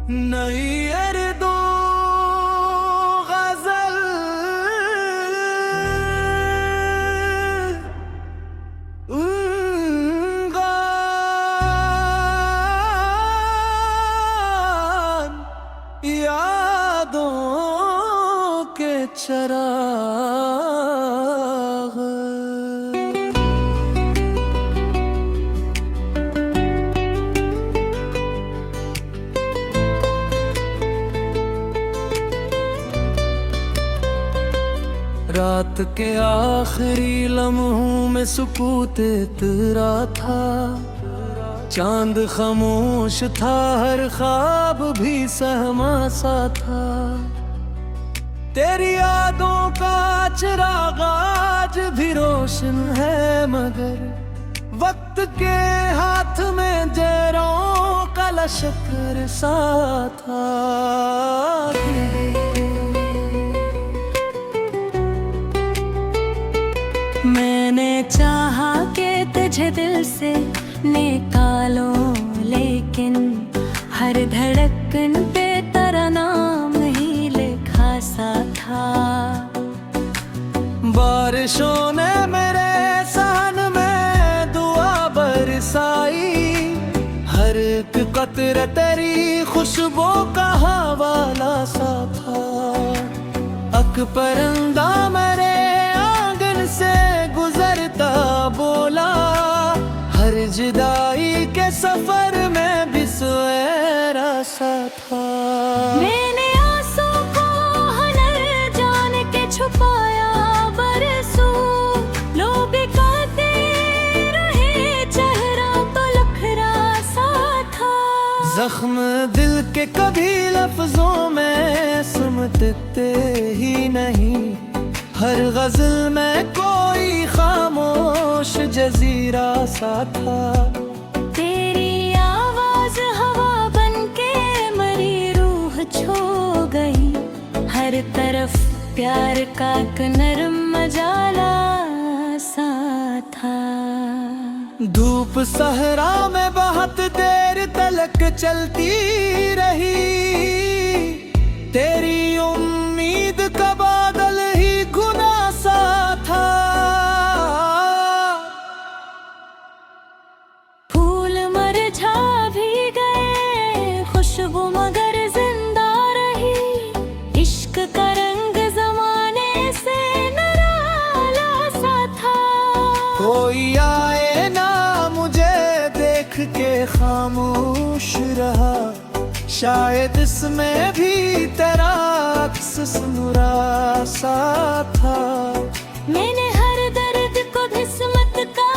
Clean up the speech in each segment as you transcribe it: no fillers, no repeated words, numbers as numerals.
नहीं अरे दो गजल गान यादों के चराग। रात के आखिरी लम्हों में सुकूत तेरा था, चांद खामोश था, हर ख्वाब भी सहमा सा था। तेरी यादों का चिराग आज भी रोशन है, मगर वक्त के हाथ में जहरों का लश्कर सा था। मैंने चाहा कि तुझे दिल से निकालो, लेकिन हर धड़कन पे तेरा नाम ही लिखा सा था। बारिशों ने मेरे सहन में दुआ बरसाई, हर एक कतरे तेरी खुशबू का हवाला सा था। अक परिंदा मेरे आंगन से गुजरता बोला, हर जुदाई के सफर में भी सुएरा सा था। मैंने आंसू को हुनर जान के छुपाया बरसों, लोग कहते रहे चेहरा तो लखरा सा था। जख्म दिल के कभी लफ्जों में समझते ही नहीं, हर गजल में कोई खामोश जजीरा सा था। तेरी आवाज हवा बन के मरी रूह छो गई, हर तरफ प्यार का एक नरम मजाला सा था। धूप सहरा में बहुत देर तलक चलती रही, तेरी उम्मीद का बादल ही गुना सा था। फूल मुरझा भी गए, खुशबू मगर जिंदा रही, इश्क का रंग जमाने से निराला सा था। कोई आए ना मुझे देख के खामोश रहा, शायद इसमें भी तेरा अक्स सुनरा सा था। मैंने हर दर्द को किस्मत का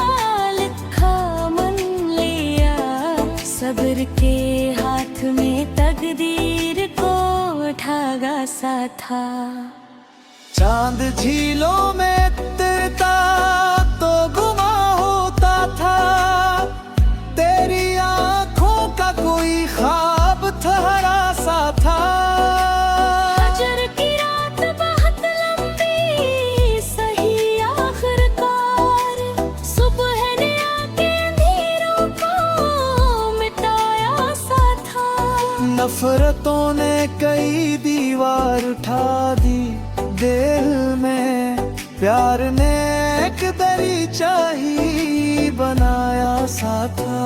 लिखा मन लिया, सब्र के हाथ में तकदीर को ठागा सा था। चांद झीलों में उतरता तो गुमा होता था, तेरी आंखों का कोई ख्वाब ठहरा सा था। फजर की रात बहुत लंबी सही आखिरकार, सुबह ने आके अंधेरों को मिटाया सा था। नफरतों ने कई दीवार उठा दी दिल में, प्यार ने एक दरीचा ही बनाया सा था।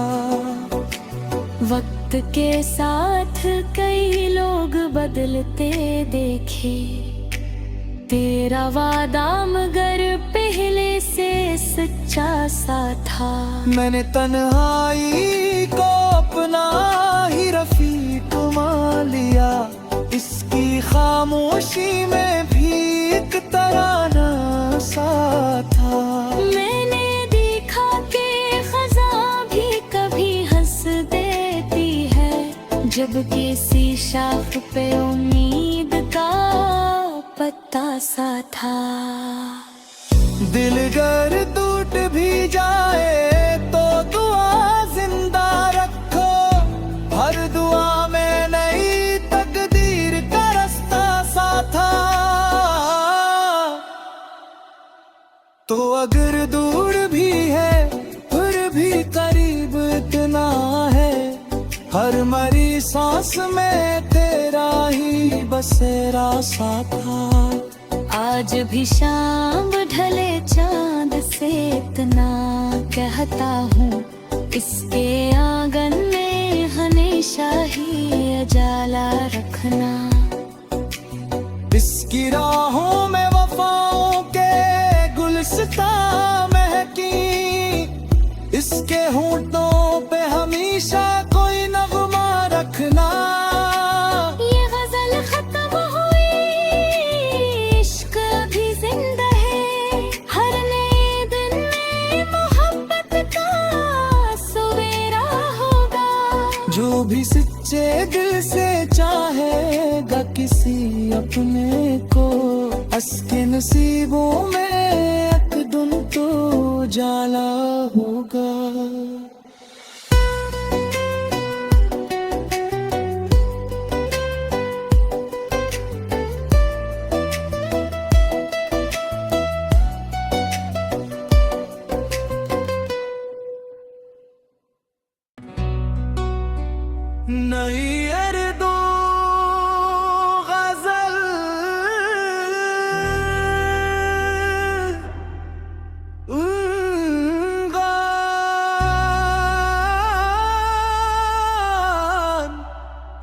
वक्त के साथ कई लोग बदलते देखे, तेरा वादा मगर पहले से सच्चा सा था। मैंने तन्हाई को अपना ही रफीक मान लिया, इसकी खामोशी में भी एक तराना सा था। मैंने देखा कि खज़ा भी कभी हंस देती है, जब किसी शाख पे उम्मीद का पत्ता सा था। दिल गर टूट भी जाए तो दुआ जिंदा रखो, हर दुआ में नई तकदीर का रास्ता सा था। तो अगर दूर भी है फिर भी करीब इतना है, हर मरी सांस में तेरा ही बसेरा सा था। आज भी शाम ढले चांद से इतना कहता हूँ, इसके आंगन में हमेशा ही उजाला रखना। इसकी राहों में वफाओं के गुलसिता महकी, इसके होंठों पे हमेशा कोई नगमा रखना। ये गजल खत्म हुई, इश्क अभी जिंदा है, हर नए दिन में मोहब्बत का सवेरा होगा। जो भी सच्चे दिल से चाहेगा किसी अपने को, उसके नसीबों में एक दिन तो उजाला होगा। नई अर्दो गजल गान,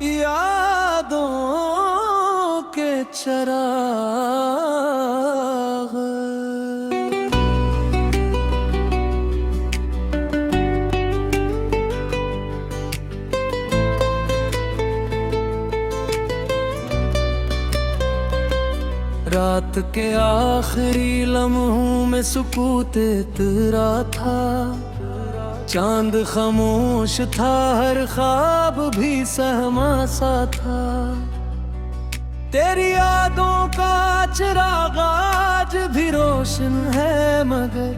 यादों के चराग। रात के आखिरी लम्हों में सुकूत तेरा था, चांद खामोश था, हर ख्वाब भी सहमा सा था। तेरी यादों का चिराग आज भी रोशन है, मगर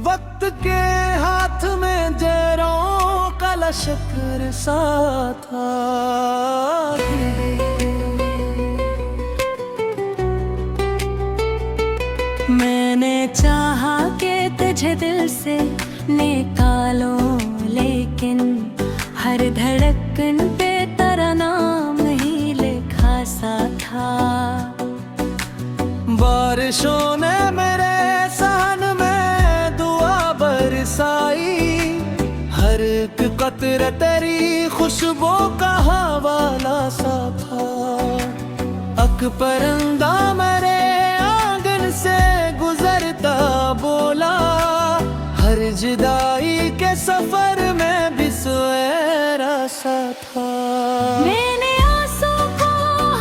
वक्त के हाथ में जहरों का लश्कर सा था। मैंने चाहा कि तुझे दिल से निकालो, लेकिन हर धड़कन पे तेरा नाम ही लिखा सा था। बारिशों ने मेरे सहन में दुआ बरसाई, हर एक कतरे तेरी खुशबू का हवाला सा था। अक परिंदा मेरे आंगन से गुजरता बोला, हर जुदाई के सफर में भी सुएरा सा था। मैंने आंसू को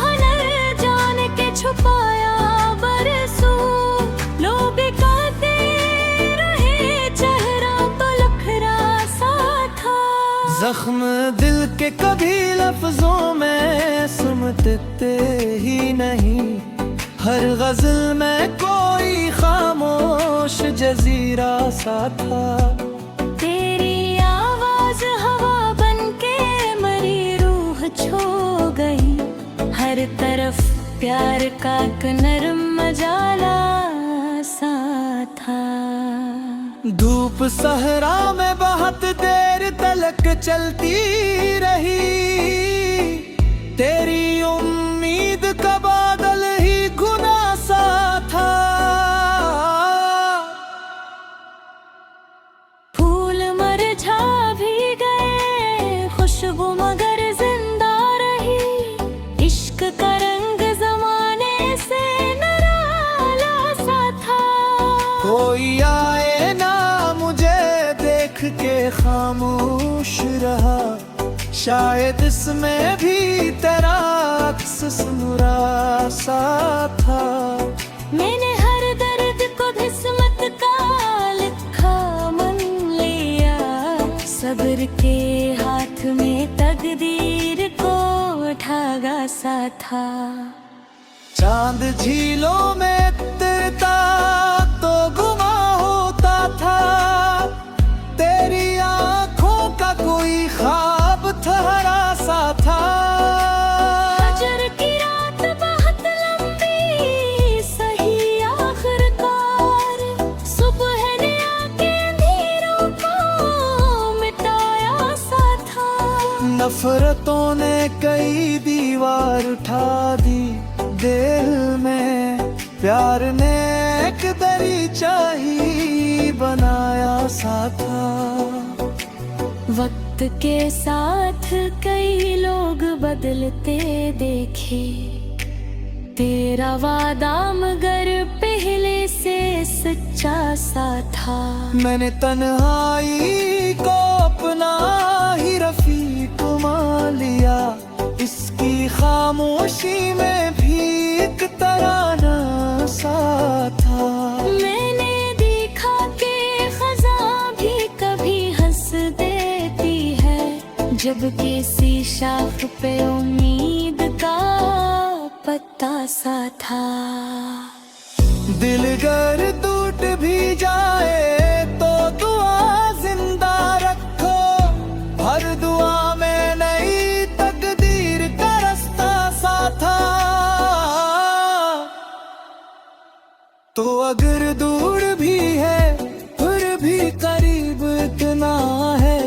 हुनर जान के छुपाया बरसों, लोग कहते रहे चेहरा तो लखरा सा था। जख्म दिल के कभी लफ्जों में सुमटते ही नहीं, हर गजल में कोई खामोश जजीरा सा था। तेरी आवाज हवा बन के मरी रूह छो गई, हर तरफ प्यार का एक नर्म जाला सा था। धूप सहरा में बहुत देर तलक चलती रही, तेरी उम्मीद का बादल ही गुना सा था। फूल मुरझा भी गए, खुशबू मगर जिंदा रही, इश्क का रंग जमाने से निराला सा था। कोई आए ना मुझे देख के खामोश रहा, शायद इसमें भी तेरा अक्स सुनरा सा था। मैंने हर दर्द को किस्मत का लिखा मन लिया, सब्र के हाथ में तकदीर को धागा सा था। चांद झीलों में तिरता तो गुमा होता था, तेरी आंखों का कोई ख्वाब ठहरा सा था। फजर की रात बहुत लंबी सही आखिरकार, सुबह ने आके अंधेरों को मिटाया सा था। नफरतों ने कई दीवार उठा दी दिल में, प्यार ने एक दरीचा ही बनाया सा था। वक्त के साथ कई लोग बदलते देखे, तेरा वादा मगर पहले से सच्चा सा था। मैंने तन्हाई को अपना ही रफीक मान लिया, इसकी खामोशी में भी एक तराना सा था। मैंने देखा कि खज़ा भी कभी हंस देती है, जब किसी शाख पे उम्मीद का पत्ता सा था। दिल गर टूट भी जाए तो दुआ जिंदा रखो, हर दुआ में नई तकदीर का रास्ता सा था। तो अगर दूर भी है फिर भी करीब इतना है,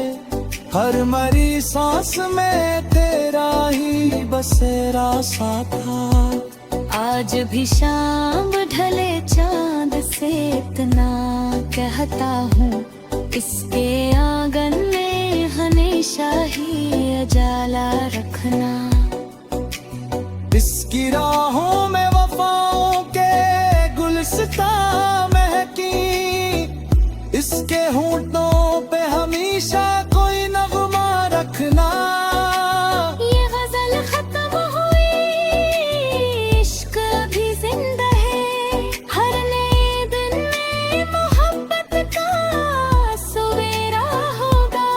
हर मरी सांस में तेरा ही बसेरा सा था। आज भी शाम ढले चांद से इतना कहता हूँ, इसके आंगन में हमेशा ही उजाला रखना। इसकी राहों में वफाओं के गुलसिता महकी, इसके होंठों पे हमेशा कोई नगमा रखना। ये गजल खत्म हुई, इश्क अभी जिंदा है, हर नए दिन में मोहब्बत का सवेरा होगा।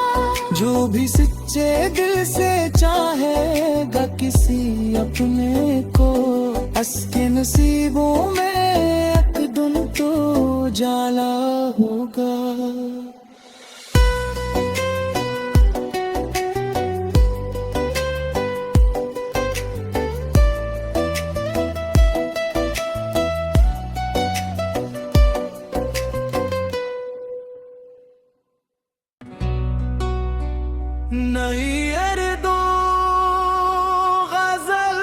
जो भी सच्चे दिल से चाहेगा किसी अपने को, उसके नसीबों में एक दिन तो जाला होगा। नहीं अरे दो गजल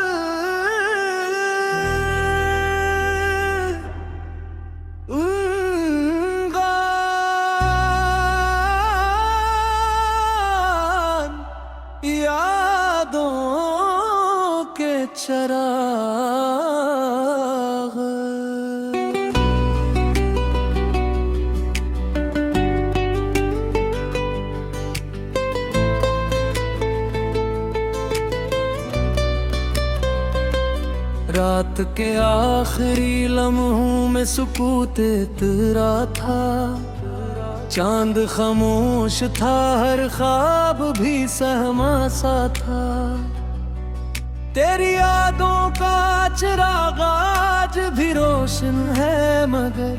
गान यादों के चराग। रात के आखिरी लम्हों में सुकूत तेरा था, चांद खामोश था, हर ख्वाब भी सहमा सा था। तेरी यादों का चिराग आज भी रोशन है, मगर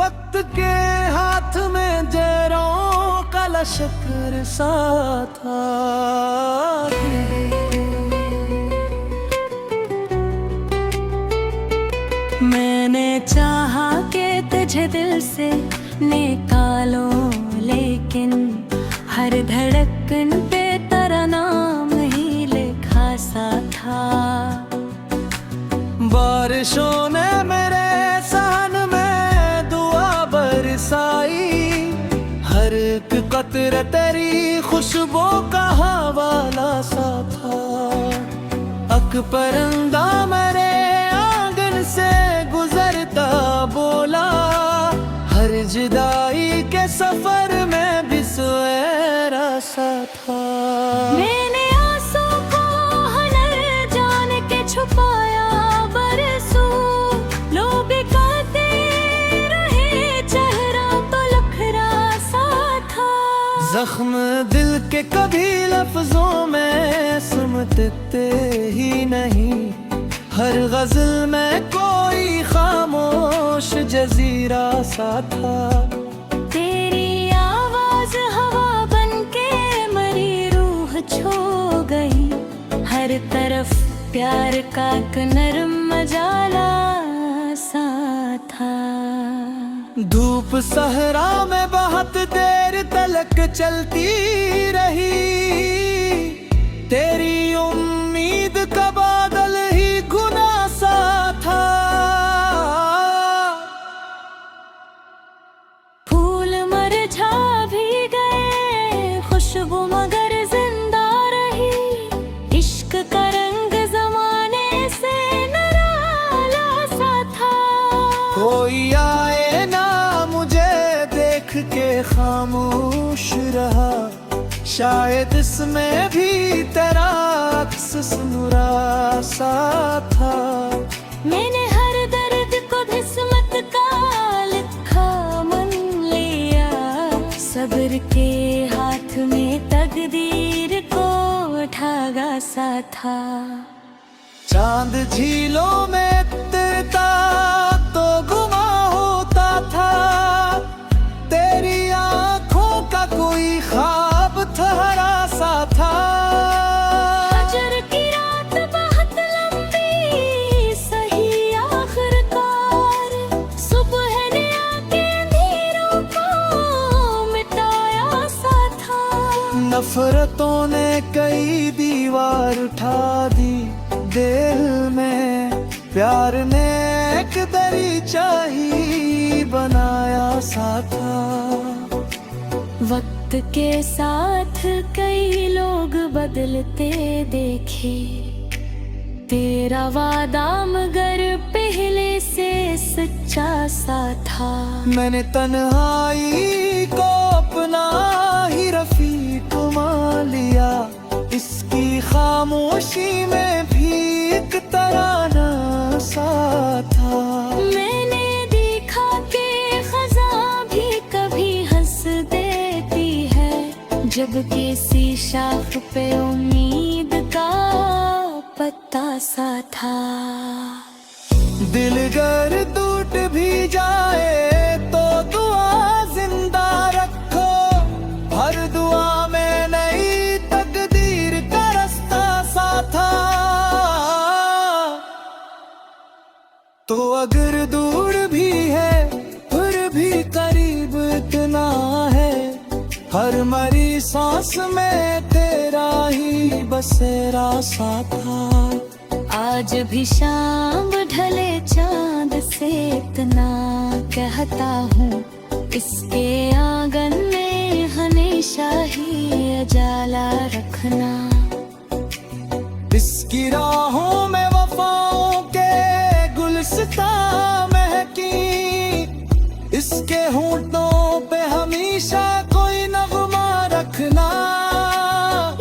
वक्त के हाथ में जहरों का लश्कर सा था। मैंने चाहा कि तुझे दिल से निकालो, लेकिन हर धड़कन पे तेरा नाम ही लिखा सा था। बारिशों ने मेरे सहन में दुआ बरसाई, हर एक कतरे तेरी खुशबू का हवाला सा था। अक परंदा मेरे आंगन से गुजरता बोला, हर जुदाई के सफर में भी सुएरा सा था। मैंने आंसू को हुनर जान के छुपाया बरसों, लोग कहते रहे चेहरा तो लखरा सा था। जख्म दिल के कभी लफ्जों में सुमटते ही नहीं, हर गजल में कोई खामोश जजीरा सा था। तेरी आवाज हवा बन के मरी रूह छो गई, हर तरफ प्यार का एक नरम मजाला सा था। धूप सहरा में बहुत देर तलक चलती रही, शायद इसमें भी तेरा अक्स सुनरा सा था। मैंने हर दर्द को किस्मत का लिखा मन लिया, सब्र के हाथ में तकदीर को धागा सा था। चांद झीलों में तैरता तो गुमा होता था, तेरी आंखों का कोई ख्वाब ठहरा सा था। फजर की रात बहुत लंबी सही आखिरकार, सुबह ने आके अंधेरों को मिटाया सा था। नफरतों ने कई दीवार उठा दी दिल में, प्यार ने एक दरीचा ही बनाया सा था। वक्त के साथ कई लोग बदलते देखे, तेरा वादा मगर पहले से सच्चा सा था। मैंने तन्हाई को अपना ही रफीक मान लिया, इसकी खामोशी में भी एक तराना सा था। मैंने देखा कि खज़ा भी कभी हंस देती है, जब किसी शाख पे उम्मीद का पत्ता सा था। दिल गर टूट भी जाए तो दुआ जिंदा रखो, हर दुआ में नई तकदीर का रास्ता सा था। तो अगर दूर भी है फिर भी करीब इतना है, हर मरी सांस में तेरा ही बसेरा सा था। आज भी शाम ढले चांद से इतना कहता हूँ, इसके आंगन में हमेशा ही उजाला रखना। इसकी राहों में वफाओं के गुलसिता महकी, इसके होंठों पे हमेशा कोई नगमा रखना।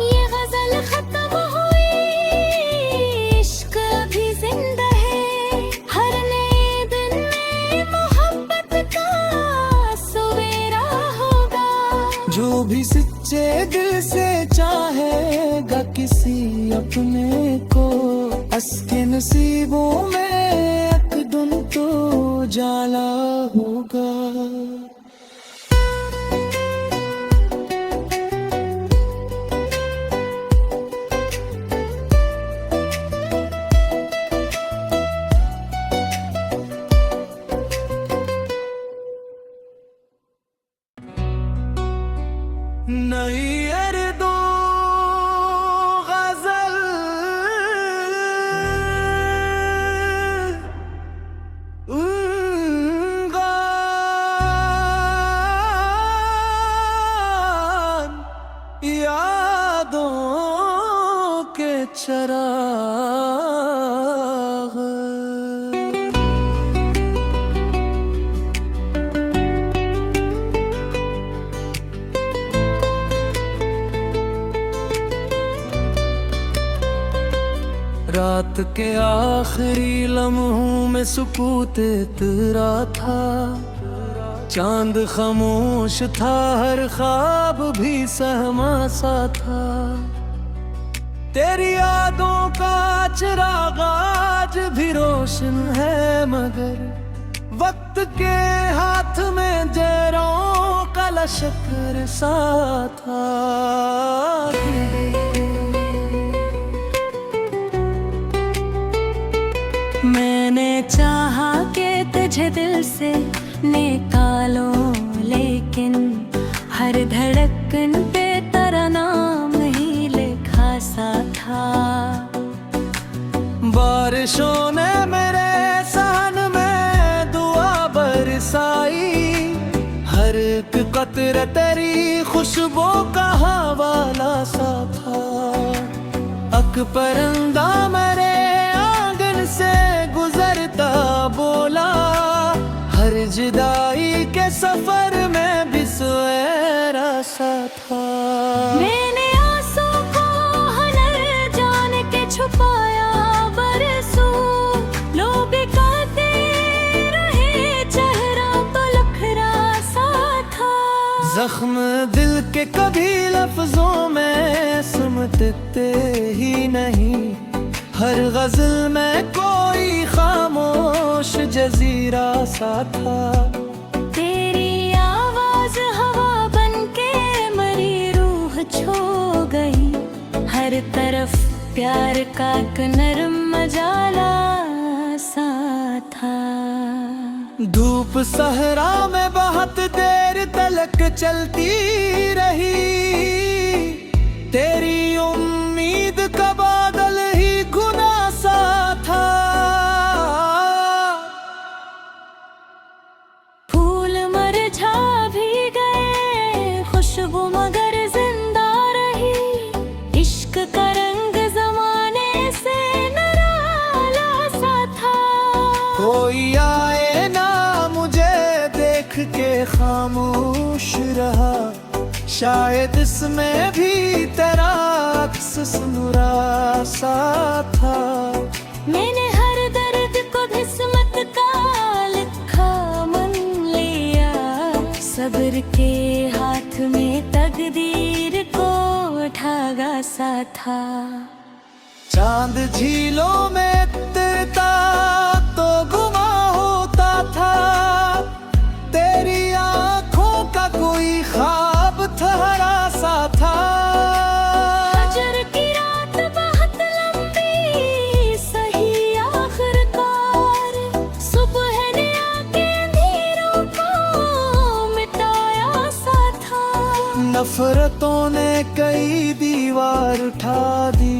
ये गजल खत्म हुई, इश्क अभी जिंदा है, हर नए दिन में मोहब्बत का सवेरा होगा। जो भी सच्चे दिल से चाहेगा किसी अपने को, उसके नसीबों में एक दिन तो जाला होगा। नहीं अरे दो गजल गान यादों के चराग। रात के आखिरी लम्हों में सुकूत तेरा था, चांद खामोश था, हर ख्वाब भी सहमा सा था। तेरी यादों का चिराग आज भी रोशन है, मगर वक्त के हाथ में जहरों का लश्कर सा था। मैंने चाहा कि तुझे दिल से निकालो, लेकिन हर धड़कन पे तेरा नाम ही लिखा सा था। बारिशों ने मेरे सहन में दुआ बरसाई, हर एक कतरे तेरी खुशबू का हवाला सा था। अक परंदा मेरे आंगन से गुजरता बोला, हर जुदाई के सफर में भी सुएरा सा था। के कभी लफ्जों में सिमटते ही नहीं। हर गजल में कोई खामोश जजीरा सा था। तेरी आवाज हवा बनके मरी रूह छो गई। हर तरफ प्यार का एक नरम मजाला सा था। धूप सहरा में बहुत देर तलक चलती रही। तेरी उम्मीद का बादल ही गुना सा था। फूल मुरझा भी गए, खुशबू मगर जिंदा रही। इश्क का रंग जमाने से निराला सा था। कोई आए ना मुझे देख के खामोश रहा। शायद इसमें भी तेरा अक्स सुनरा सा था। मैंने हर दर्द को किस्मत का लिखा मन लिया। सब्र के हाथ में तकदीर को धागा सा था। चांद झीलों में उतरता तो गुमा होता था। तेरी आंखों का कोई ख्वाब ठहरा सा था। फजर की रात बहुत लंबी सही आखिरकार। सुबह ने आके अंधेरों को मिटाया सा था। नफरतों ने कई दीवार उठा दी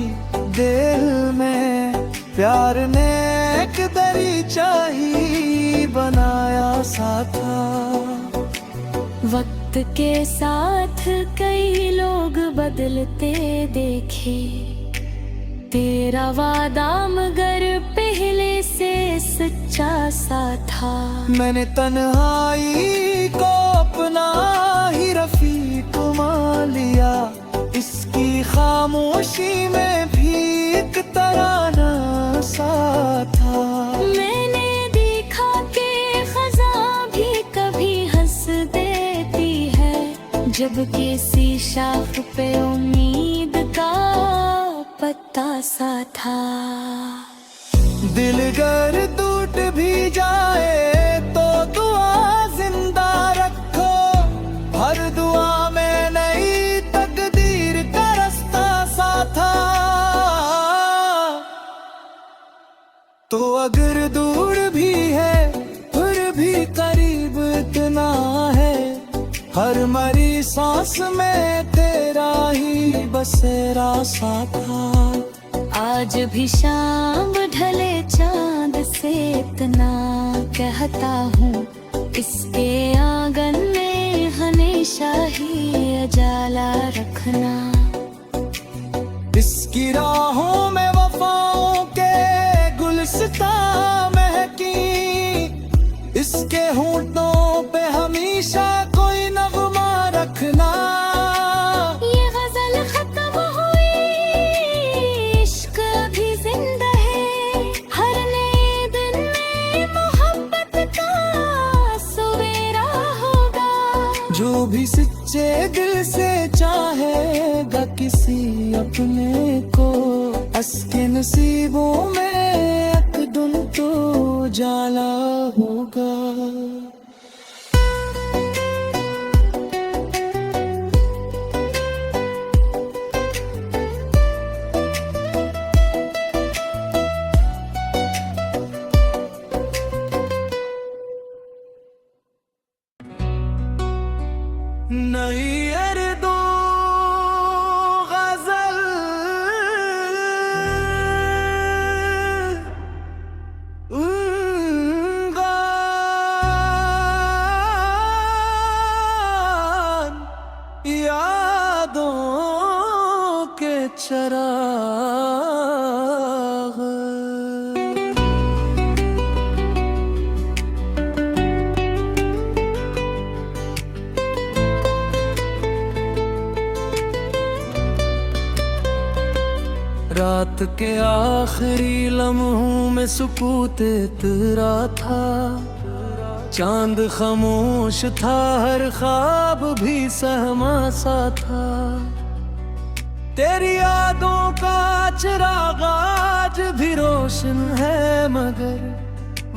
दिल में। प्यार ने एक दरीचा ही बनाया सा था। वक्त के साथ कई लोग बदलते देखे। तेरा वादा मगर पहले से सच्चा सा था। मैंने तन्हाई को अपना ही रफीक मान लिया। इसकी खामोशी में भी एक तराना सा था। मैंने देखा कि खज़ा भी कभी हंस देती है। जब किसी शाख पे उम्मीद का पत्ता सा था। दिल गर टूट भी जाए तो दुआ जिंदा रखो। हर दुआ में नई तकदीर का रास्ता सा था। तो अगर दूर भी है फिर भी करीब इतना है। हर मरी सांस में तेरा ही बसेरा सा था। आज भी शाम ढले चांद से इतना कहता हूँ। इसके आंगन में हमेशा ही उजाला रखना। इसकी राहों में वफाओं के गुलसिता महकी। इसके होंठों पे हमेशा कोई नगमा रखना। ये गजल खत्म हुई, इश्क अभी जिंदा है। हर नए दिन में मोहब्बत का सवेरा होगा। जो भी सच्चे दिल से चाहेगा किसी अपने को। उसके नसीबों में एक दिन तो जाला होगा। नहीं अरे दो गजल यादों के चराग। रात के आखिरी लम्हों में सुकूत तेरा था। चांद खामोश था, हर ख्वाब भी सहमा सा था। तेरी यादों का चिराग आज भी रोशन है, मगर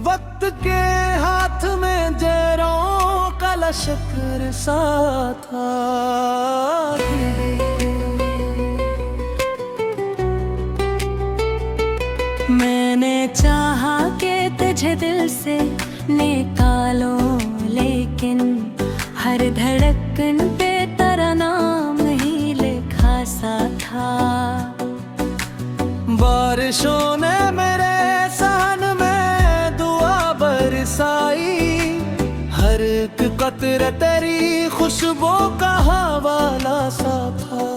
वक्त के हाथ में जहरों का लश्कर सा था। मैंने चाहा कि तुझे दिल से निकालो, लेकिन हर धड़कन पे तेरा नाम ही लिखा सा था। बारिशों ने मेरे सहन में दुआ बरसाई, हर एक कतरे तेरी खुशबू का हवाला सा था।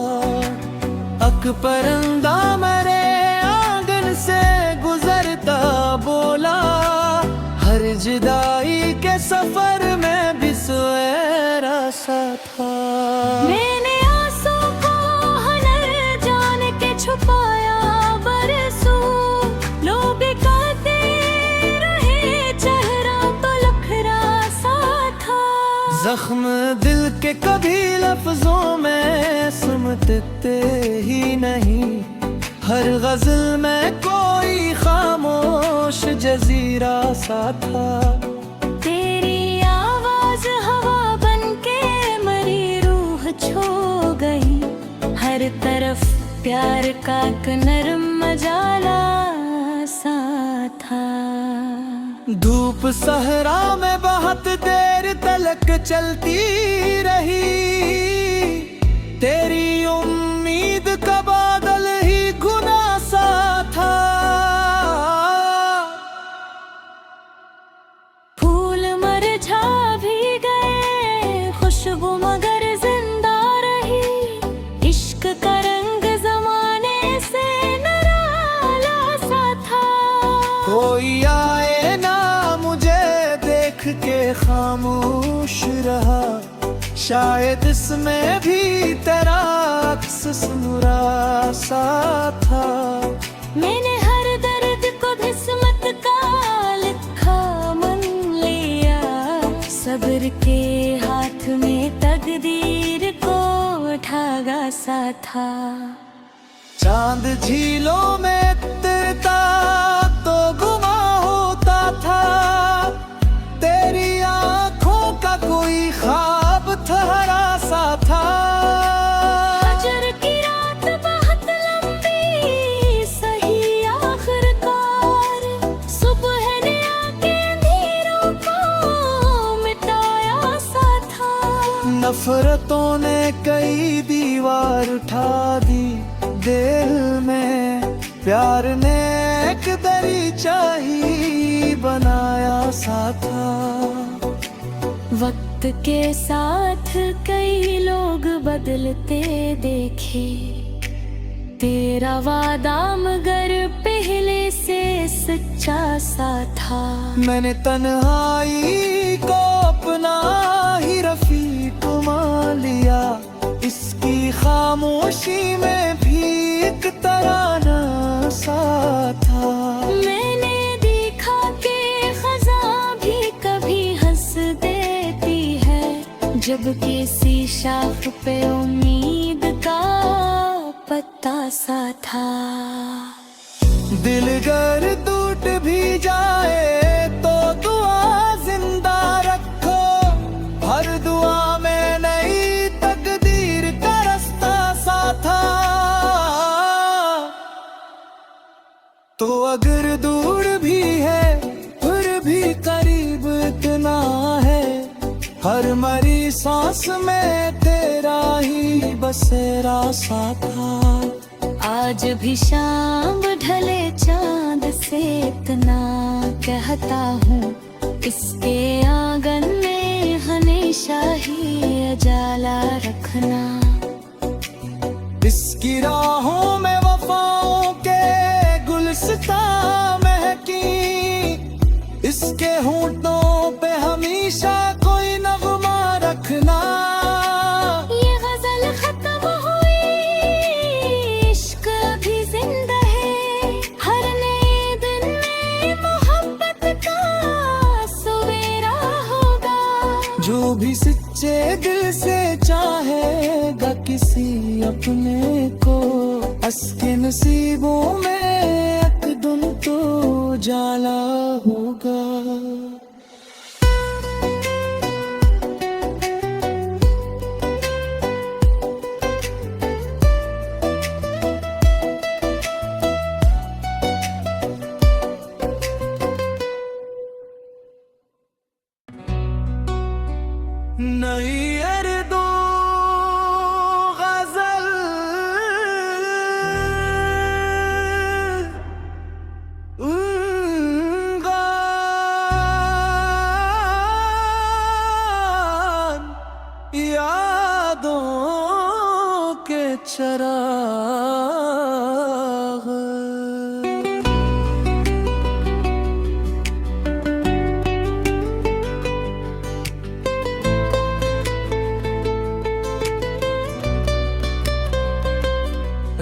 अक परिंदा मेरे आंगन से गुजरता बोला, हर जुदाई के सफर में भी सुएरा सा था। मैंने आंसू को हुनर जान के छुपाया बरसों, लोग कहते रहे चेहरा तो लखरा सा था। जख्म दिल के कभी लफ्जों में सिमटते ही नहीं, हर गजल में कोई खामोश जजीरा सा था। तेरी आवाज हवा बन के मरी रूह छो गई, हर तरफ प्यार का एक नरम मजाला सा था। धूप सहरा में बहुत देर तलक चलती रही, तेरी उम्मीद का बादल ही गुना सा था। फूल मुरझा भी गए, खुशबू मगर जिंदा रही, इश्क का रंग जमाने से निराला सा था। कोई आए ना मुझे देख के खामोश रहा, शायद इसमें भी तेरा अक्स सुनरा सा था। मैंने हर दर्द को किस्मत का लिखा मन लिया, सब्र के हाथ में तकदीर को धागा सा था। चांद झीलों में उतरता तो गुमा होता था, तेरी आंखों का कोई ख्वाब ठहरा सा था। फजर की रात बहुत लंबी सही आखिरकार, सुबह ने आके अंधेरों को मिटाया सा था। नफरतों ने कई दीवार उठा दी दिल में, प्यार ने एक दरीचा ही बनाया सा था। वक्त के साथ कई लोग बदलते देखे, तेरा वादा मगर पहले से सच्चा सा था। मैंने तन्हाई को अपना ही रफीक मान लिया, इसकी खामोशी में भी एक तराना सा था। मैंने देखा कि खज़ा भी कभी हंस देती है, जब किसी शाख पे उम्मीद का पत्ता सा था। दिल गर टूट भी जाए तो दुआ जिंदा रखो, हर दुआ में नई तकदीर का रास्ता सा था। तो अगर दूर भी है फिर भी करीब इतना है, हर मरी सांस में तेरा ही बसेरा सा था। आज भी शाम ढले चांद से इतना कहता हूँ, इसके आंगन में हमेशा ही उजाला रखना। इसकी राहों में वफाओं के गुलसिता महकी, इसके होंठों पे हमेशा कोई नगमा रखना। ये गजल खत्म हुई, इश्क अभी जिंदा है, हर नए दिन में मोहब्बत का सवेरा हो किसी अपने को, हंस के नसीबों में एक दिन तो जाला होगा। नई दो गजल गान यादों के चराग।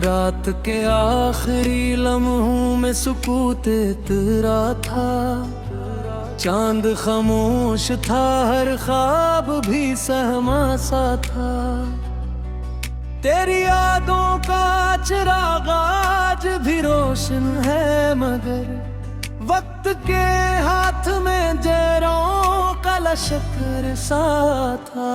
रात के आखिरी लम्हों में सुकूत तेरा था, चांद खामोश था, हर ख्वाब भी सहमा सा था। तेरी यादों का चिराग आज भी रोशन है, मगर वक्त के हाथ में जहरों का लश्कर सा था।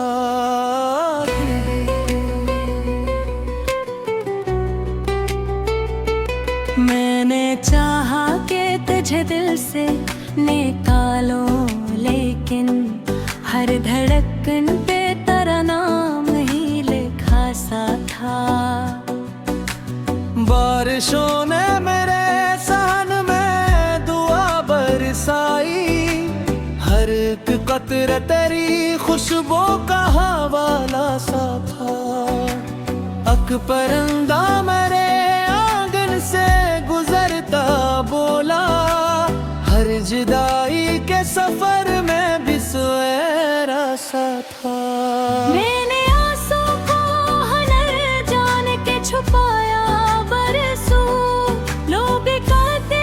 मैंने चाहा कि तुझे दिल से निकालो, लेकिन हर धड़कन पे तेरा नाम ही लिखा सा था। बारिशों ने मेरे सहन में दुआ बरसाई, हर एक कतरे तेरी खुशबू का हवाला सा था। अक परिंदा मेरे से गुजरता बोला, हर जुदाई के सफर में भी सुएरा सा था। मैंने आंसू को हुनर जान के छुपाया बरसों, लोग कहते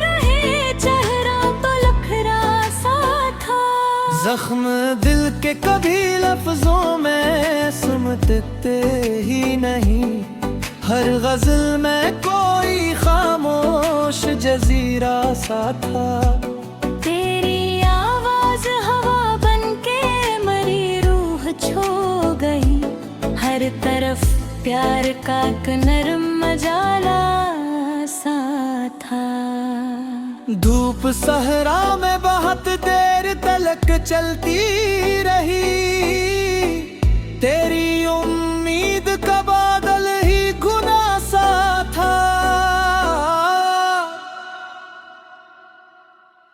रहे चेहरा तो लखरा सा था। जख्म दिल के कभी लफ्जों में सुमटते ही नहीं, हर गजल में कोई खामोश जजीरा सा था। तेरी आवाज हवा बन के मरी रूह छो गई, हर तरफ प्यार का एक नरम मजाला सा था। धूप सहरा में बहुत देर तलक चलती रही, तेरी उम्मीद का बादल ही गुना सा था।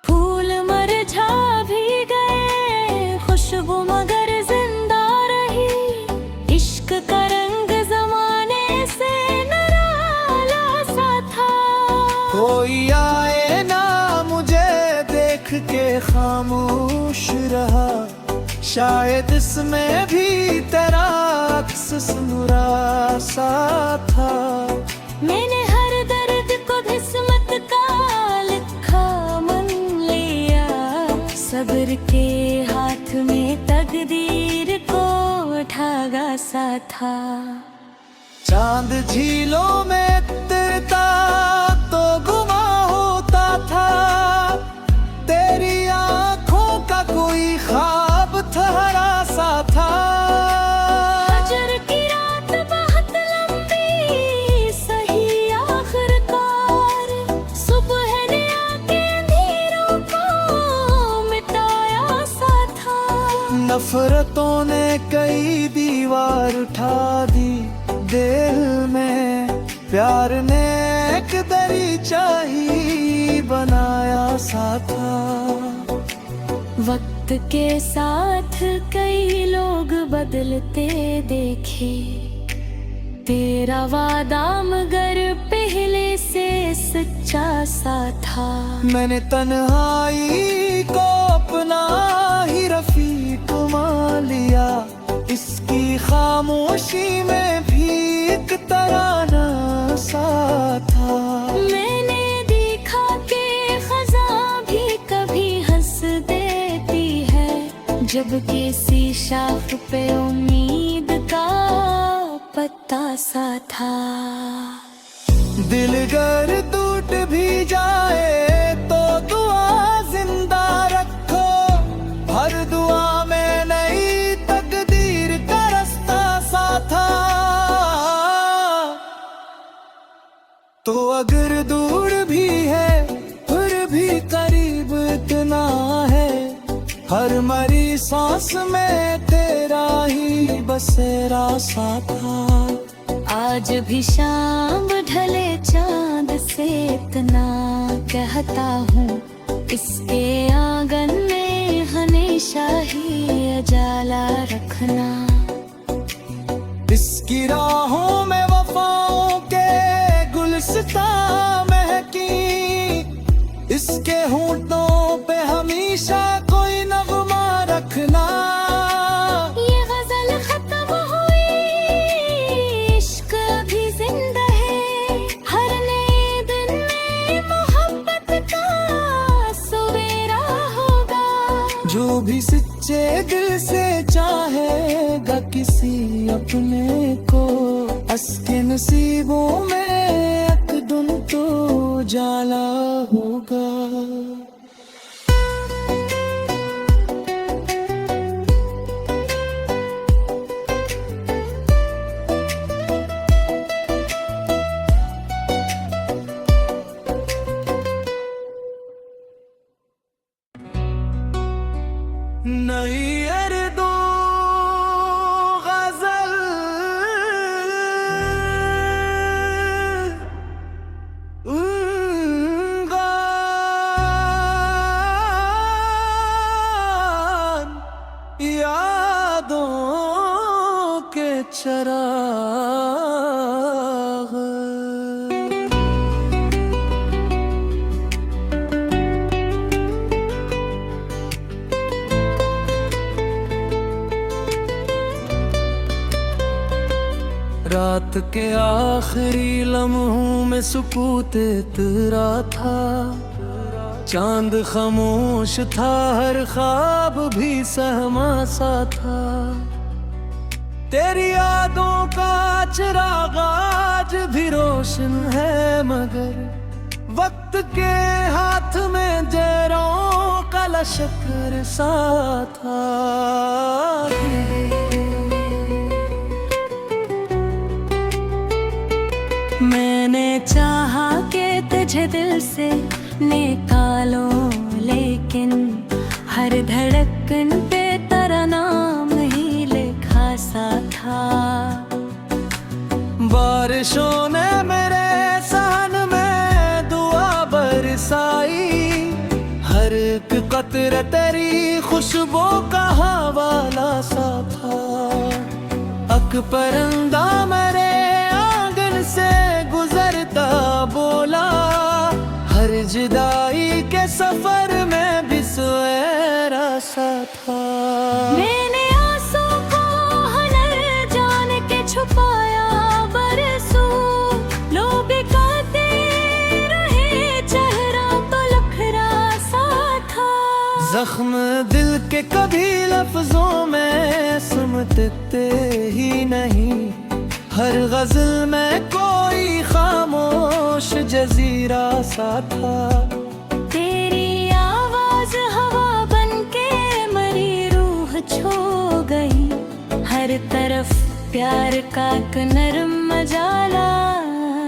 फूल मुरझा भी गए, खुशबू मगर जिंदा रही, इश्क का रंग जमाने से निराला सा था। कोई आए ना मुझे देख के खामोश रहा, शायद इसमें भी तेरा अक्स सुनरा सा था। मैंने हर दर्द को किस्मत का लिखा मन लिया, सब्र के हाथ में तकदीर को धागा सा था। चांद झीलों में तिरता तो गुमा होता था, तेरी आंखों का कोई ख्वाब ठहरा सा था। फजर की रात बहुत लंबी सही आखिरकार, सुबह ने आके अंधेरों को मिटाया सा था। नफरतों ने कई दीवार उठा दी दिल में, प्यार ने एक दरीचा ही बनाया सा था। वक्त के साथ कई लोग बदलते देखे, तेरा वादा मगर पहले से सच्चा सा था। मैंने तन्हाई को अपना ही रफीक मान लिया, इसकी खामोशी में भी एक तराना सा था। मैंने देखा कि खज़ा भी कभी हंस देती है, जब किसी शाख पे उम्मीद का होता सा था। दिल गर टूट भी जाए तो दुआ जिंदा रखो, हर दुआ में नई तकदीर का रास्ता सा था। तो अगर दूर भी है फिर भी करीब इतना है, हर मरी सांस में तेरा ही बसेरा सा था। आज भी शाम ढले चांद से इतना कहता हूँ, इसके आंगन में हमेशा ही उजाला रखना। इसकी राहों में वफाओं के गुलसिता महकी, इसके होंठों पे हमेशा कोई नगमा रखना। ये गजल खत्म हुई, इश्क अभी जिंदा है, हर नए दिन में मोहब्बत का सवेरा होगा। जो भी सच्चे दिल से चाहेगा किसी अपने को, उसके नसीबों में एक दिन तो उजाला होगा। नई अरदो गजल गान, यादों के चराग। रात के आखिरी लम्हों में सुकूत तेरा था, चांद खामोश था, हर ख्वाब भी सहमा सा था। तेरी यादों का चिराग आज भी रोशन है, मगर वक्त के हाथ में जहरों का लश्कर सा था। मैंने चाहा कि तुझे दिल से निकालो, लेकिन हर धड़कन पे तेरा नाम ही लिखा सा था। बारिशों ने मेरे सहन में दुआ बरसाई, हर एक कतरे तेरी खुशबू का हवाला सा था। अक परंदा मेरे से गुजरता बोला, हर जुदाई के सफर में भी सुएरा सा था। मैंने आंसू को हुनर जान के छुपाया बरसों, लोग कहते रहे चेहरा तो लखरा सा था। जख्म दिल के कभी लफ्जों में समझते ही नहीं, हर गजल में कोई खामोश जजीरा सा था। तेरी आवाज हवा बन के मरी रूह छो गई, हर तरफ प्यार का एक नरम मजाला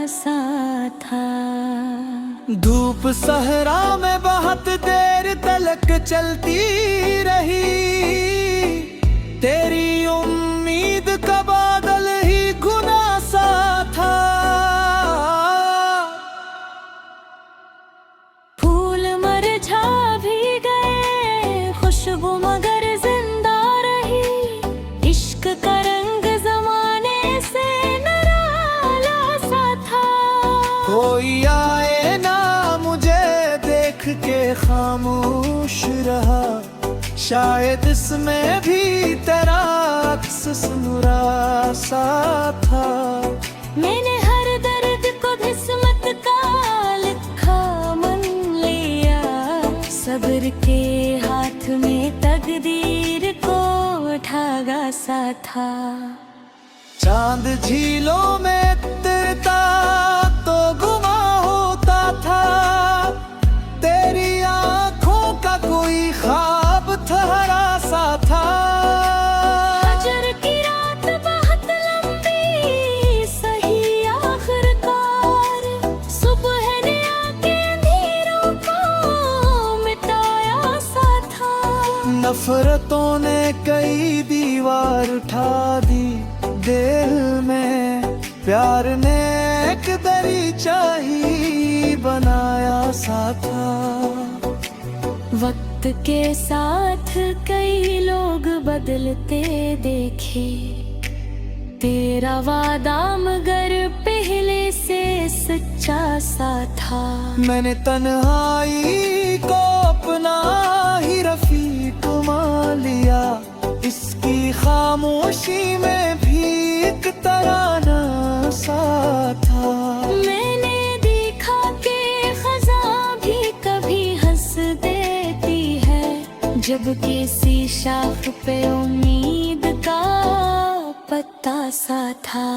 सा था। धूप सहरा में बहुत देर तलक चलती रही, तेरी उम्मीद का बादल ही गुना सा था। फूल मुरझा भी गए, खुशबू मगर जिंदा रही, इश्क का रंग जमाने से निराला सा था। कोई आए ना मुझे देख के खामोश रहा, शायद इसमें भी तेरा अक्स सुनरा सा था। मैंने हर दर्द को किस्मत का लिखा मन लिया, सब्र के हाथ में तकदीर को धागा सा था। चांद झीलों में तैरता तो गुमा होता था, तेरी आंखों का कोई ख्वाब ठहरा सा था। फजर की रात बहुत लंबी सही आखिरकार, सुबह ने आके अंधेरों को मिटाया सा था। नफरतों ने कई दीवार उठा दी दिल में, प्यार ने एक दरीचा ही बनाया सा था। वक्त के साथ कई लोग बदलते देखे, तेरा वादा मगर पहले से सच्चा सा था। मैंने तन्हाई को अपना ही रफीक मान लिया, इसकी खामोशी में भी एक तराना सा था। मैंने देखा कि खज़ा भी कभी हंस देती है, जब किसी शाख पे उम्मीद का पत्ता सा था।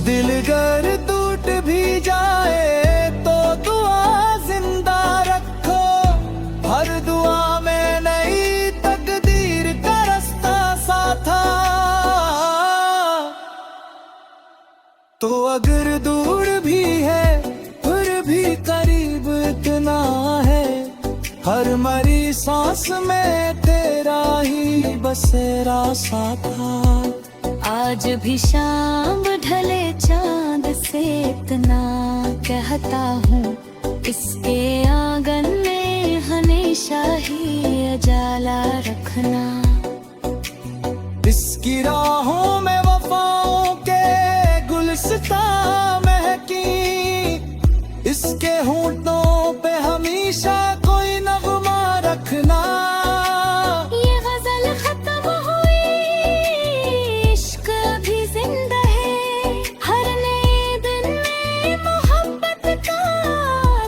दिल गर टूट भी जाए तो दुआ जिंदा रखो, हर दुआ में नई तकदीर का रास्ता सा था। तो अगर दूर भी है फिर भी करीब इतना है, हर मरी सांस में तेरा ही बसेरा सा था। आज भी शाम ढले चांद से इतना कहता हूँ, इसके आंगन में हमेशा ही उजाला रखना। इसकी राहों में वफाओं के गुलसिता महकी, इसके होंठों पे हमेशा कोई नगमा रखना। ये गजल खत्म हुई, इश्क अभी जिंदा है, हर नए दिन में मोहब्बत का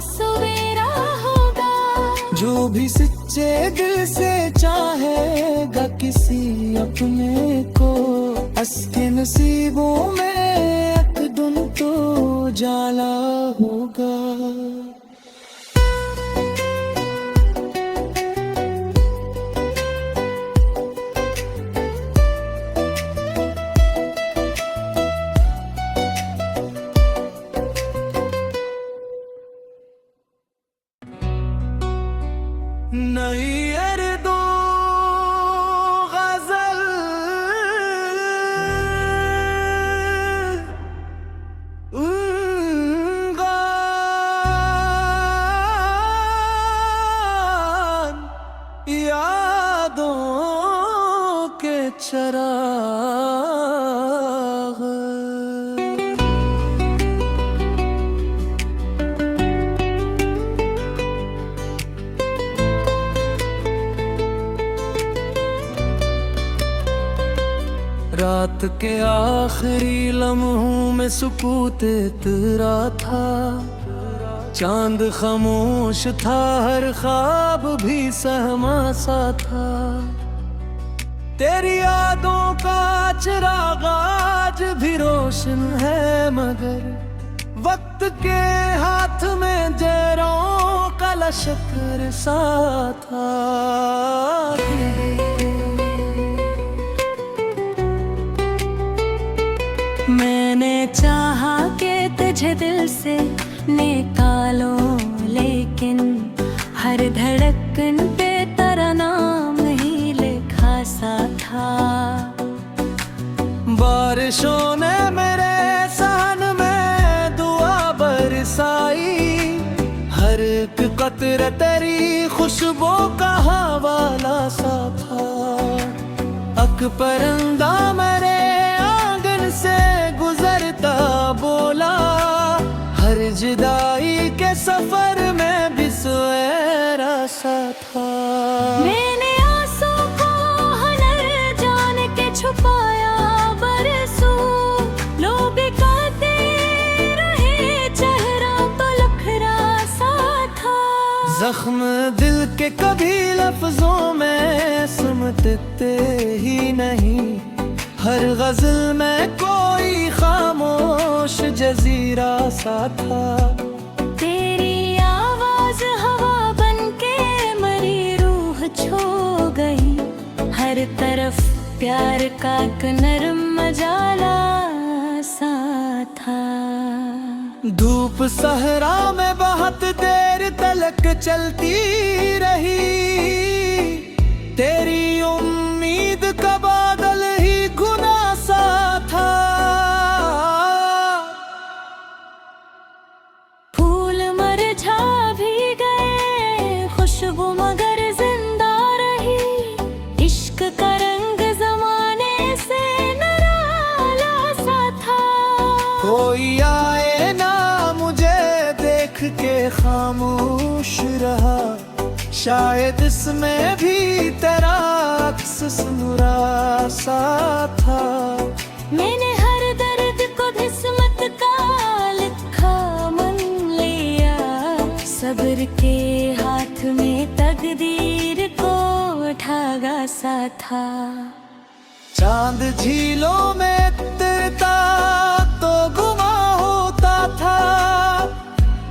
सवेरा होगा। जो भी सच्चे दिल से चाहेगा किसी अपने को, उसके नसीबों में एक दिन तो जाला होगा। नहीं अरे दो गजल यादों के चराग। रात के आखिरी लम्हों में सुकूत तेरा था, चांद खामोश था, हर ख्वाब भी सहमा सा था। तेरी यादों का चिराग आज भी रोशन है, मगर वक्त के हाथ में जहरों का लश्कर सा था। मैंने चाहा कि तुझे दिल से निकालो, लेकिन हर धड़कन पे तेरा नाम ही लिखा सा था। बारिशों ने मेरे सहन में दुआ बरसाई, हर एक कतरे तेरी खुशबू का हवाला सा था। अक परिंदा मेरे आंगन से गुजरता बोला, हर जुदाई के सफर में भी सुएरा सा था। मैंने आंसू को हुनर जान के छुपाया बरसों, लोग कहते रहे चेहरा तो लखरा सा था। जख्म दिल के कभी लफ्जों में समझते ही नहीं, हर गजल में कोई खामोश जजीरा सा था। तेरी आवाज हवा बनके मरी रूह छो गई। हर तरफ प्यार का एक नरम मजाला सा था। धूप सहरा में बहुत देर तलक चलती रही। तेरी उम्मीद का बादल ही गुना सा था। फूल मुरझा भी गए, खुशबू मगर जिंदा रही। इश्क का रंग जमाने से निराला सा था। कोई आए ना मुझे देख के खामोश रहा। शायद इसमें भी तेरा अक्स सुनरा सा था। मैंने हर दर्द को किस्मत का लिखा मन लिया। सब्र के हाथ में तकदीर को धागा सा था। चांद झीलों में उतरता तो गुमा होता था।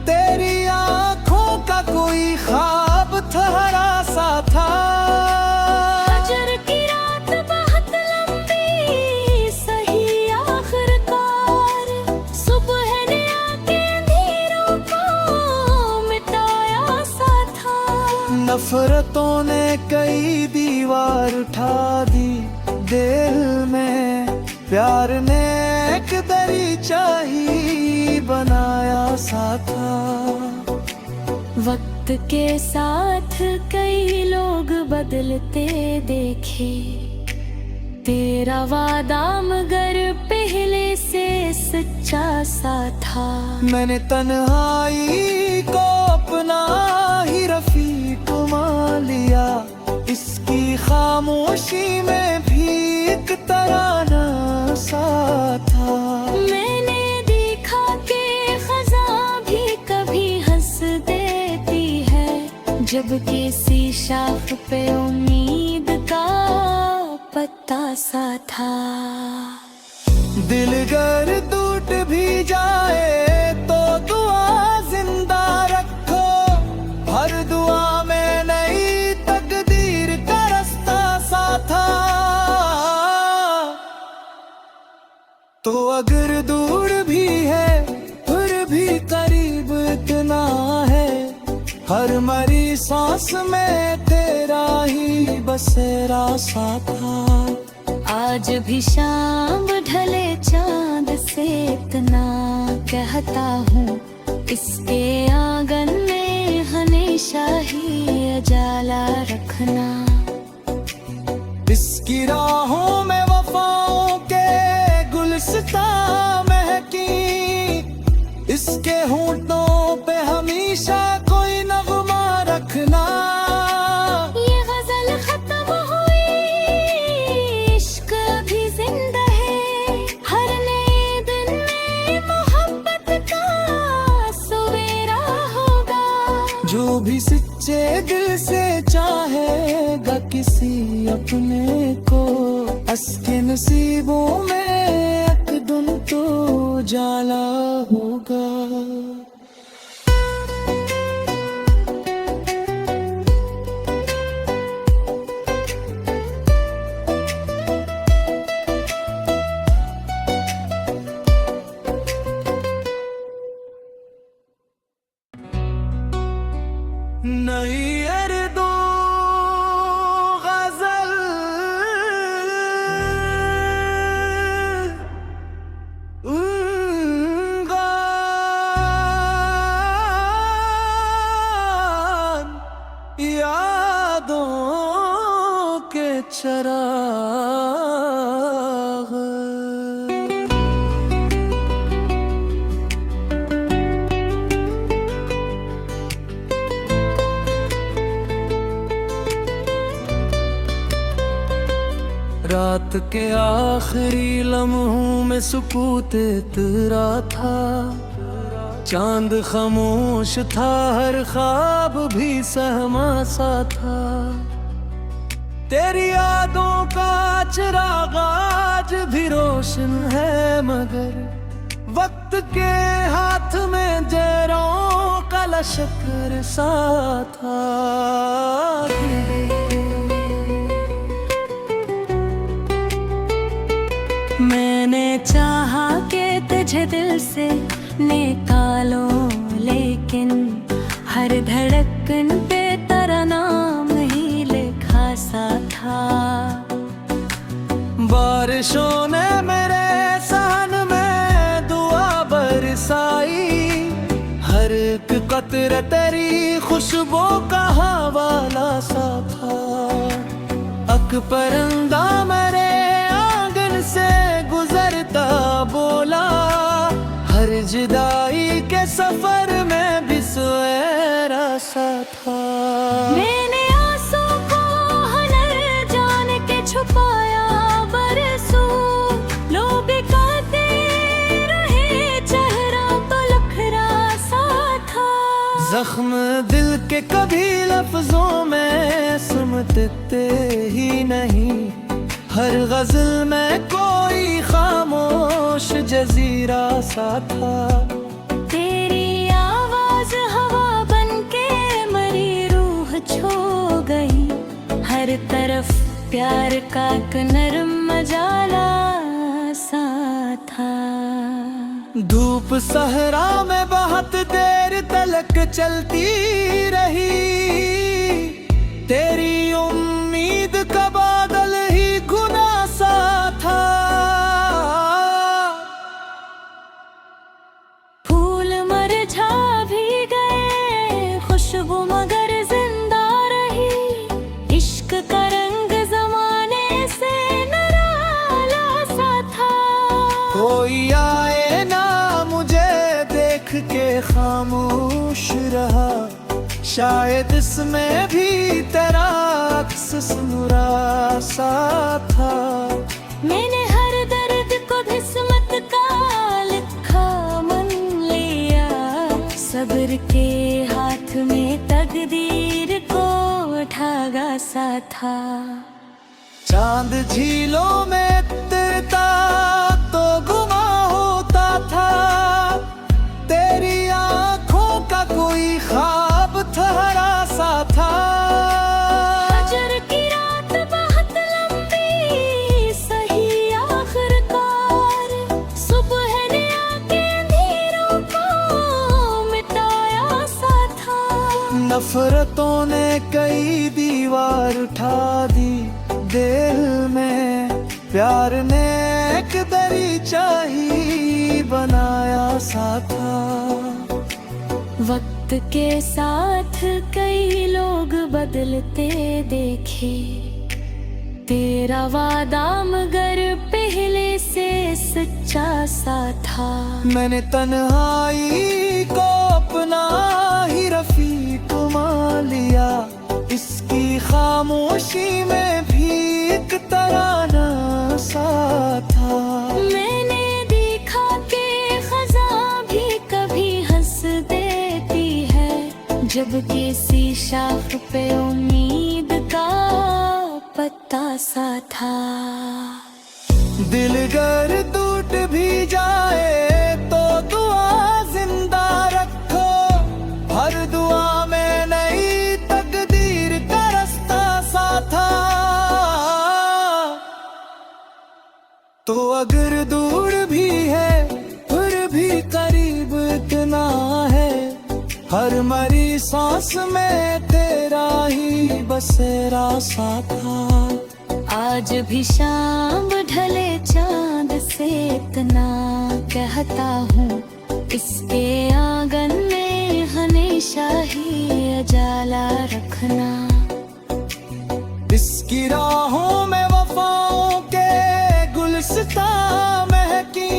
तेरी आंखों का कोई ख्वाब ठहरा सा था। फजर की रात बहुत लंबी सही आखिरकार। सुबह ने आके अंधेरों को मिटाया सा था। नफरतों ने कई दीवार उठा दी दिल में। प्यार ने एक दरीचा ही बनाया सा था। वक्त के साथ कई लोग बदलते देखे। तेरा वादा मगर पहले से सच्चा सा था। मैंने तन्हाई को अपना ही रफीक मान लिया। इसकी खामोशी में भी एक तराना सा था। मैंने देखा कि खजा भी कभी हंस देती है। जब किसी शाख पे उम्मीद का पत्ता सा था। दिल गर टूट भी जाए तो दुआ जिंदा रखो। हर दुआ में नई तकदीर का रास्ता सा था। तो अगर दूर भी है फिर भी करीब इतना है। हर मरी सांस में तेरा ही बसेरा सा था। आज भी शाम ढले चांद से इतना कहता हूँ। इसके आंगन में हमेशा ही उजाला रखना। इसकी राहों में वफाओं के गुलसिता महकी। इसके होंठों पे हमेशा कोई नगमा रखना। ये गजल खत्म हुई, इश्क अभी जिंदा है। हर नए दिन में मोहब्बत का सवेरा होगा। जो भी सच्चे दिल से चाहेगा किसी अपने को। उसके नसीबों में एक दिन तो जाला होगा। नहीं अरे दो गजल यादों के चराग। रात के आखिरी लम्हों में सुकूत तेरा था। चांद खामोश था, हर ख्वाब भी सहमा सा था। तेरी यादों का चिराग आज भी रोशन है, मगर वक्त के हाथ में जहरों का लश्कर सा था। मैंने चाहा कि तुझे दिल से निकालो, लेकिन हर धड़कन पे तेरा नाम ही लिखा सा था। बारिशों ने मेरे सहन में दुआ बरसाई, हर एक कतरे तेरी खुशबू का हवाला सा था। अक परिंदा मेरे आंगन से गुजरता बोला, हर जुदाई के सफर में भी सुएरा सा था। मैंने आंसू को हुनर जान के छुपाया बरसों, लोग कहते रहे चेहरा तो लखरा सा था। जख्म दिल के कभी लफ्जों में सुमटते ही नहीं, हर गजल में कोई खामोश जजीरा सा था। तेरी आवाज हवा बनके मरी रूह छो गई, हर तरफ प्यार का एक नरम मजाला सा था। धूप सहरा में बहुत देर तलक चलती रही, तेरी उम्मीद का बादल ही गुना सा था। फूल मुरझा भी गए, खुशबू मगर जिंदा रही, इश्क का रंग जमाने से निराला सा था। कोई आए ना मुझे देख के खामोश रहा, शायद इसमें भी तेरा अक्स सुनरा सा था। मैंने हर दर्द को किस्मत का लिखा मन लिया, सब्र के हाथ में तकदीर को धागा सा था। चांद झीलों में उतरता तो गुमा होता था, तेरी आंखों का कोई ख्वाब ठहरा सा था। फजर की रात बहुत लंबी सही आखिरकार, सुबह ने आके अंधेरों को मिटाया सा था। नफरतों ने कई दीवार उठा दी दिल में, प्यार ने एक दरीचा ही बनाया सा था। वक्त के साथ कई लोग बदलते देखे, तेरा वादा मगर पहले से सच्चा सा था। मैंने तन्हाई को अपना ही रफीक मान लिया, इसकी खामोशी में भी एक तराना सा था। मैंने देखा कि खज़ा भी कभी हंस देती है, जब किसी शाख पे उम्मीद का पत्ता सा था। दिल गर टूट भी जाए तो दुआ जिंदा रखो, हर दुआ में नई तकदीर का रास्ता सा था। तो अगर दूर भी है फिर भी करीब इतना है, हर मरी सांस में तेरा ही बसेरा सा था। आज भी शाम ढले चांद से इतना कहता हूँ, इसके आंगन में हमेशा ही उजाला रखना। इसकी राहों में वफाओं के गुलसिता महकी,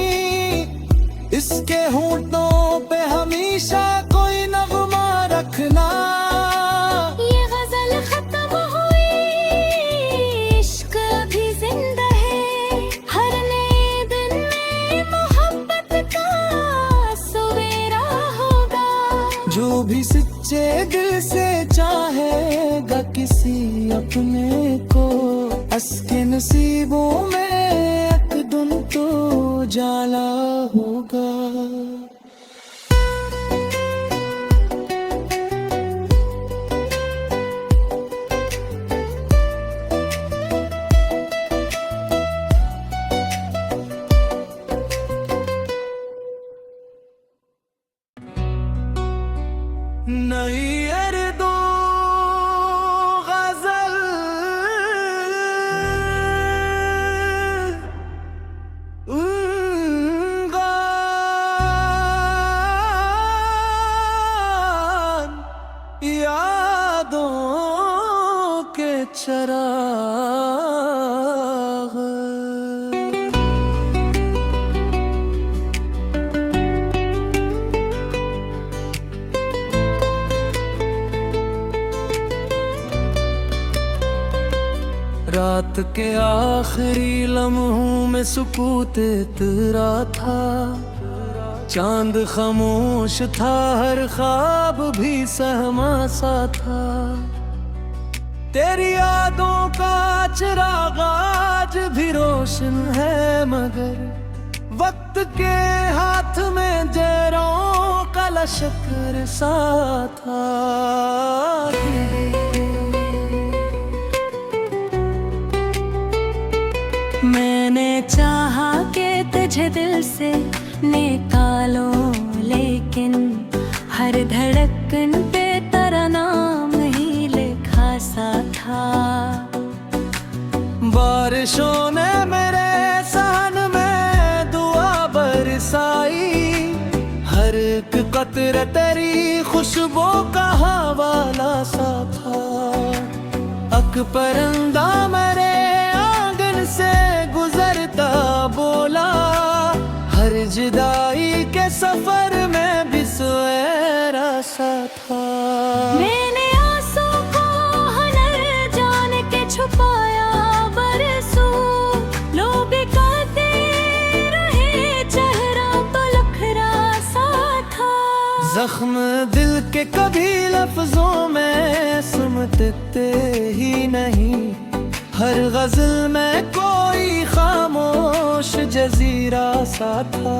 इसके होंठों पे हमेशा कोई नगमा रखना। ये गजल खत्म हुई, इश्क अभी जिंदा है, हर नए दिन में मोहब्बत का सवेरा होगा। जो भी सच्चे दिल से चाहेगा किसी अपने को, उसके नसीबों में एक दिन तो जाला होगा। नई दो गजल यादों के चराग। रात के आखिरी लम्हों में सुकूत तेरा था, चांद खामोश था, हर ख्वाब भी सहमा सा था। तेरी यादों का चिराग आज भी रोशन है, मगर वक्त के हाथ में जहरों का लश्कर सा था। मैंने चाहा कि तुझे दिल से निकालो, लेकिन हर धड़कन पे तेरा नाम ही लिखा सा था। बारिशों ने मेरे सहन में दुआ बरसाई, हर एक कतरे तेरी खुशबू का हवाला सा था। अक परिंदा मेरे आंगन से गुजरता बोला, हर जुदाई के सफर में भी सुएरा सा था। मैंने आंसू को हुनर जान के छुपाया बरसों, लोग कहते रहे चेहरा तो लखरा सा था। जख्म दिल के कभी लफ्जों में सिमटते ही नहीं, हर गजल में कोई खामोश जजीरा सा था।